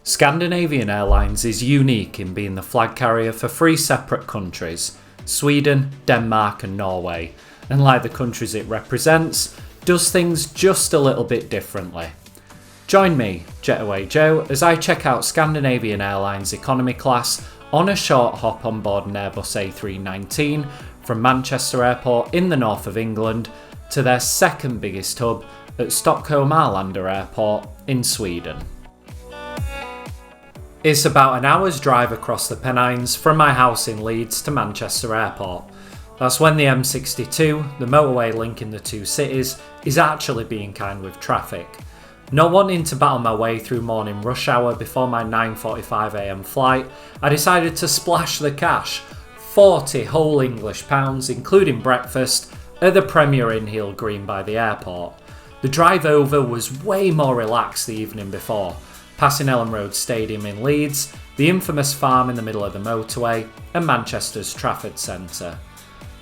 Scandinavian Airlines is unique in being the flag carrier for three separate countries, Sweden, Denmark and Norway, and like the countries it represents, does things just a little bit differently. Join me, Jetaway Joe, as I check out Scandinavian Airlines economy class on a short hop on board an Airbus A319 from Manchester Airport in the north of England to their second biggest hub at Stockholm Arlanda Airport in Sweden. It's about an hour's drive across the Pennines from my house in Leeds to Manchester Airport. That's when the M62, the motorway linking the two cities, is actually being kind with traffic. Not wanting to battle my way through morning rush hour before my 9:45am flight, I decided to splash the cash, 40 whole English pounds including breakfast, at the Premier Inn Heel Green by the airport. The drive over was way more relaxed the evening before, passing Ellen Road Stadium in Leeds, the infamous farm in the middle of the motorway, and Manchester's Trafford Centre.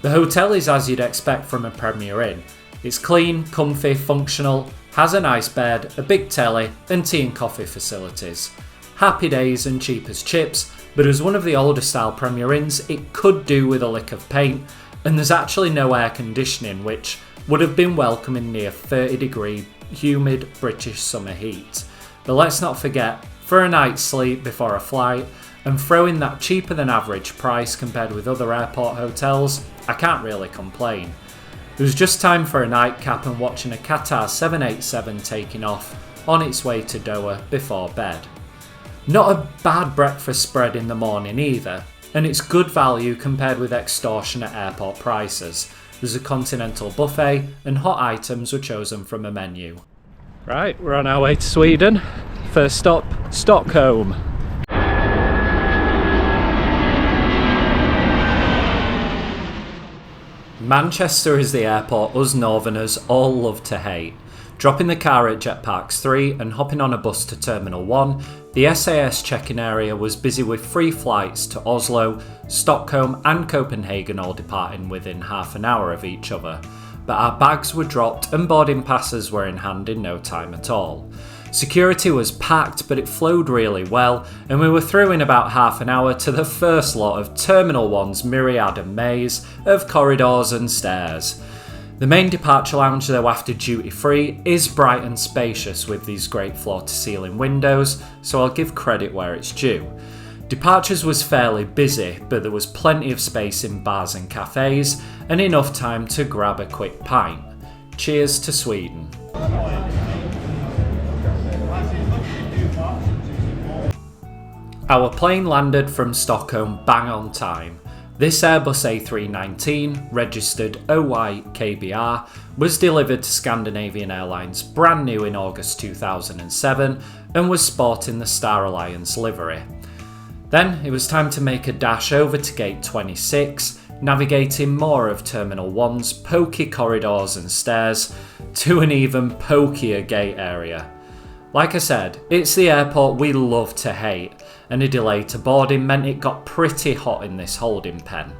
The hotel is as you'd expect from a Premier Inn. It's clean, comfy, functional, has a nice bed, a big telly, and tea and coffee facilities. Happy days and cheap as chips, but as one of the older style Premier Inns, it could do with a lick of paint, and there's actually no air conditioning, which would have been welcome in near 30-degree, humid British summer heat. But let's not forget, for a night's sleep before a flight, and throwing that cheaper than average price compared with other airport hotels, I can't really complain. It was just time for a nightcap and watching a Qatar 787 taking off on its way to Doha before bed. Not a bad breakfast spread in the morning either, and it's good value compared with extortionate airport prices. There's a continental buffet and hot items were chosen from a menu. Right, we're on our way to Sweden. First stop, Stockholm. Manchester is the airport us northerners all love to hate. Dropping the car at Jet Parks 3 and hopping on a bus to Terminal 1, the SAS check-in area was busy with 3 flights to Oslo, Stockholm and Copenhagen all departing within half an hour of each other. But our bags were dropped and boarding passes were in hand in no time at all. Security was packed, but it flowed really well, and we were through in about half an hour to the first lot of Terminal 1's myriad and maze of corridors and stairs. The main departure lounge, though after duty free, is bright and spacious with these great floor-to-ceiling windows, so I'll give credit where it's due. Departures was fairly busy, but there was plenty of space in bars and cafes, and enough time to grab a quick pint. Cheers to Sweden. Our plane landed from Stockholm bang on time. This Airbus A319, registered OY-KBR, was delivered to Scandinavian Airlines brand new in August 2007 and was sporting the Star Alliance livery. Then it was time to make a dash over to Gate 26, navigating more of Terminal 1's pokey corridors and stairs to an even pokier gate area. Like I said, it's the airport we love to hate, and a delay to boarding meant it got pretty hot in this holding pen.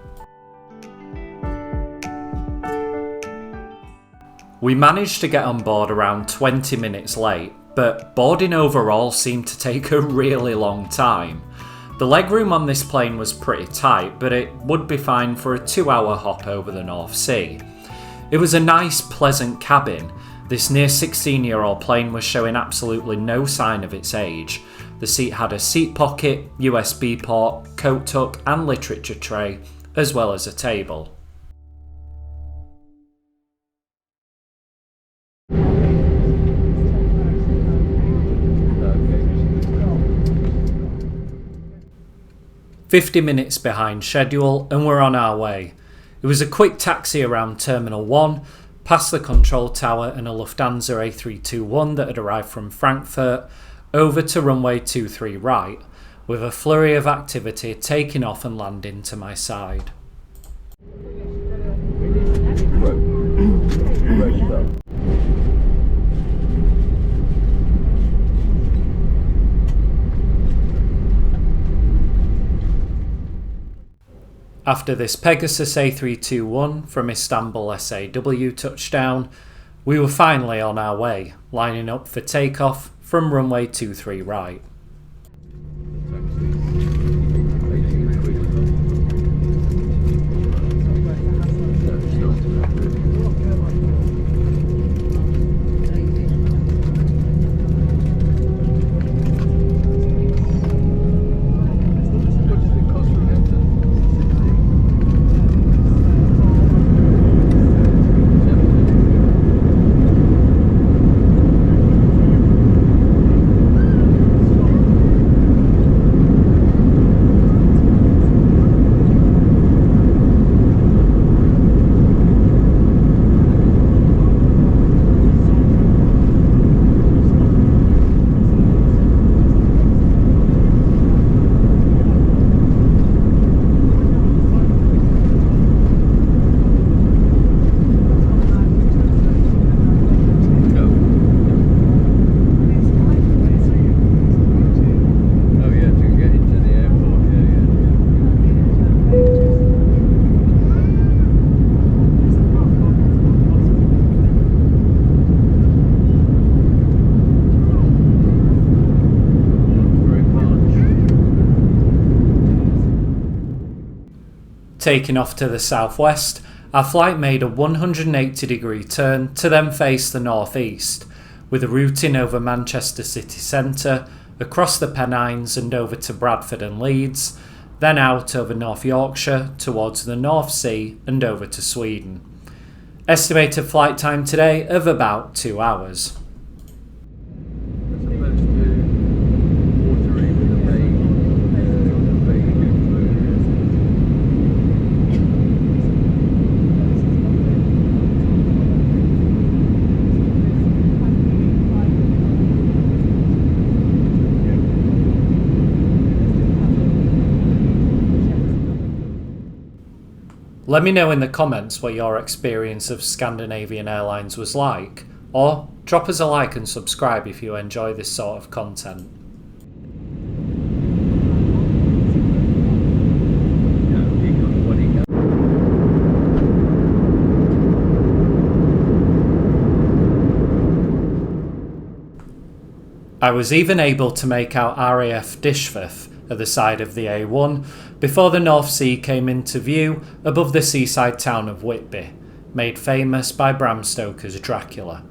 We managed to get on board around 20 minutes late, but boarding overall seemed to take a really long time. The legroom on this plane was pretty tight, but it would be fine for a 2-hour hop over the North Sea. It was a nice, pleasant cabin. This near 16-year-old plane was showing absolutely no sign of its age. The seat had a seat pocket, USB port, coat tuck and literature tray, as well as a table. "50 minutes behind schedule and we're on our way. It was a quick taxi around Terminal 1, past the control tower and a Lufthansa A321 that had arrived from Frankfurt, over to runway 23 right, with a flurry of activity taking off and landing to my side. After this Pegasus A321 from Istanbul SAW touchdown, we were finally on our way, lining up for takeoff from runway 23 right. Taking off to the southwest, our flight made a 180-degree turn to then face the northeast, with a routing over Manchester city centre, across the Pennines and over to Bradford and Leeds, then out over North Yorkshire towards the North Sea and over to Sweden. Estimated flight time today of about 2 hours. Let me know in the comments what your experience of Scandinavian Airlines was like, or drop us a like and subscribe if you enjoy this sort of content. I was even able to make out RAF Dishforth at the side of the A1 before the North Sea came into view above the seaside town of Whitby, made famous by Bram Stoker's Dracula.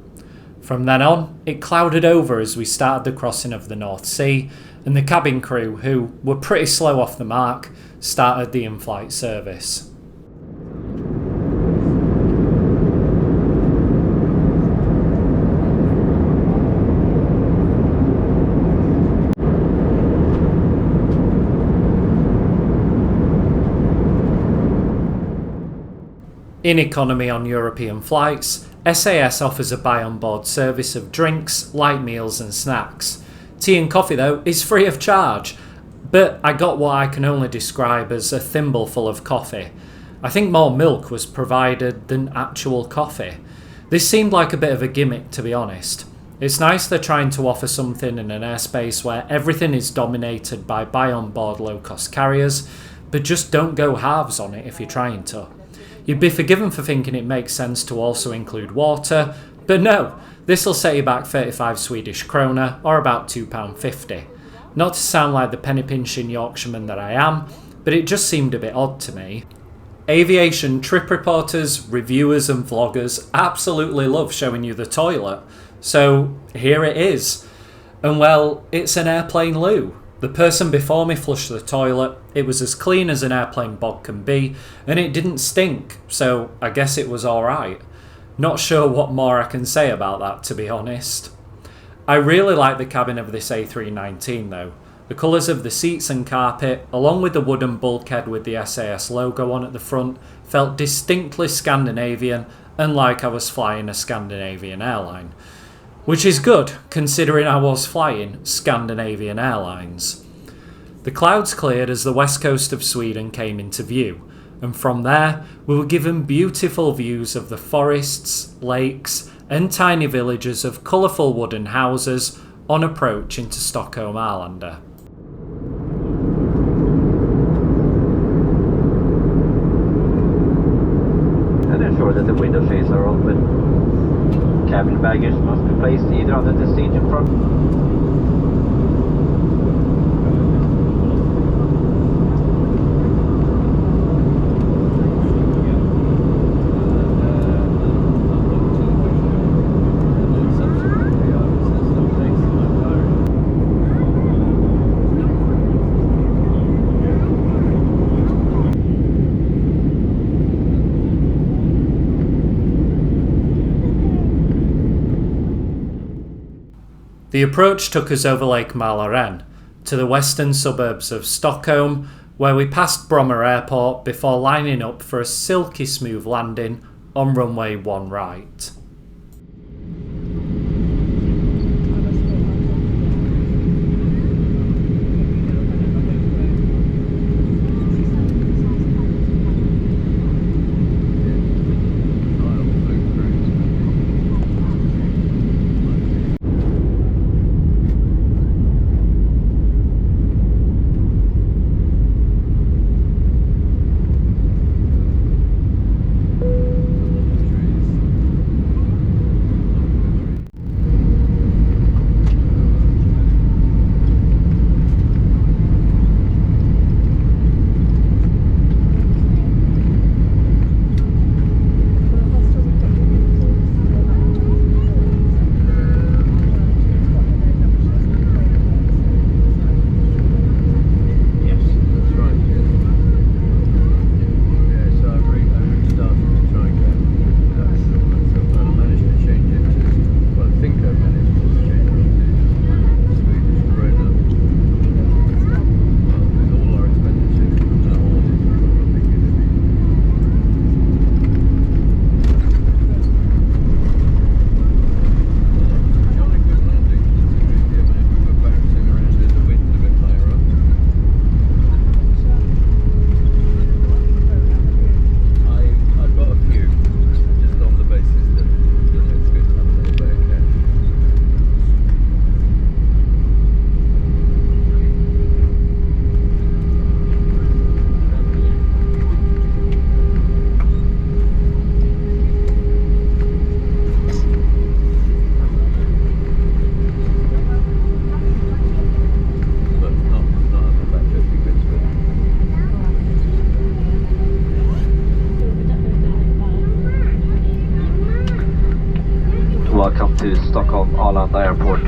From then on, it clouded over as we started the crossing of the North Sea, and the cabin crew, who were pretty slow off the mark, started the in-flight service. In economy on European flights, SAS offers a buy-on-board service of drinks, light meals and snacks. Tea and coffee, though, is free of charge, but I got what I can only describe as a thimbleful of coffee. I think more milk was provided than actual coffee. This seemed like a bit of a gimmick, to be honest. It's nice they're trying to offer something in an airspace where everything is dominated by buy-on-board low-cost carriers, but just don't go halves on it if you're trying to. You'd be forgiven for thinking it makes sense to also include water, but no, this'll set you back 35 Swedish krona or about £2.50. Not to sound like the penny-pinching Yorkshireman that I am, but it just seemed a bit odd to me. Aviation trip reporters, reviewers and vloggers absolutely love showing you the toilet, so here it is. And well, it's an airplane loo. The person before me flushed the toilet, it was as clean as an airplane bog can be, and it didn't stink, so I guess it was alright. Not sure what more I can say about that, to be honest. I really like the cabin of this A319 though. The colours of the seats and carpet, along with the wooden bulkhead with the SAS logo on at the front, felt distinctly Scandinavian and like I was flying a Scandinavian airline. Which is good, considering I was flying Scandinavian Airlines. The clouds cleared as the west coast of Sweden came into view, and from there we were given beautiful views of the forests, lakes and tiny villages of colourful wooden houses on approach into Stockholm Arlanda. And ensure that the window shades are open. Cabin baggage must be placed either under the seat in front. The approach took us over Lake MAN-ARN to the western suburbs of Stockholm, where we passed Bromma Airport before lining up for a silky smooth landing on runway 1 right. Stockholm Arlanda Airport.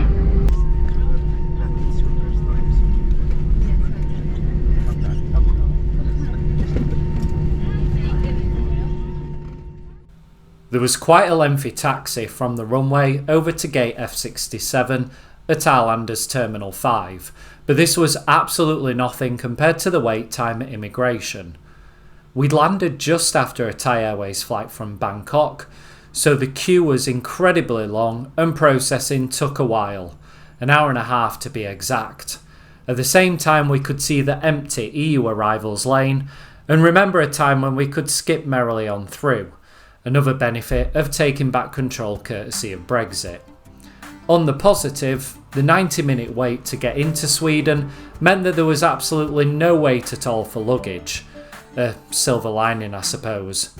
There was quite a lengthy taxi from the runway over to gate F67 at Arlanda's Terminal 5, but this was absolutely nothing compared to the wait time at immigration. We'd landed just after a Thai Airways flight from Bangkok, so the queue was incredibly long and processing took a while, an hour and a half to be exact. At the same time we could see the empty EU arrivals lane and remember a time when we could skip merrily on through. Another benefit of taking back control courtesy of Brexit. On the positive, the 90-minute wait to get into Sweden meant that there was absolutely no wait at all for luggage. A silver lining, I suppose.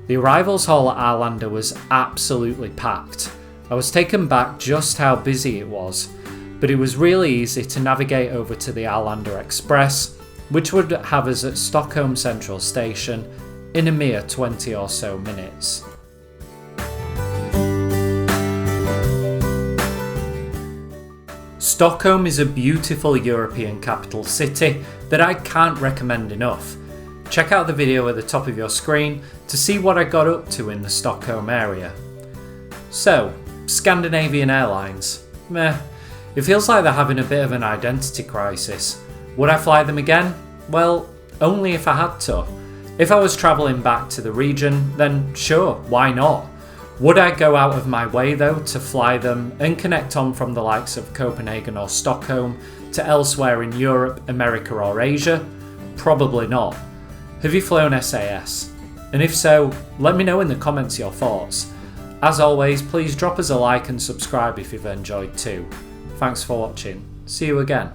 The arrivals hall at Arlanda was absolutely packed. I was taken back just how busy it was, but it was really easy to navigate over to the Arlanda Express, which would have us at Stockholm Central Station in a mere 20 or so minutes. Stockholm is a beautiful European capital city that I can't recommend enough. Check out the video at the top of your screen to see what I got up to in the Stockholm area. So, Scandinavian Airlines. Meh. It feels like they're having a bit of an identity crisis. Would I fly them again? Well, only if I had to. If I was travelling back to the region, then sure, why not? Would I go out of my way though to fly them and connect on from the likes of Copenhagen or Stockholm to elsewhere in Europe, America or Asia? Probably not. Have you flown SAS? And if so, let me know in the comments your thoughts. As always, please drop us a like and subscribe if you've enjoyed too. Thanks for watching. See you again.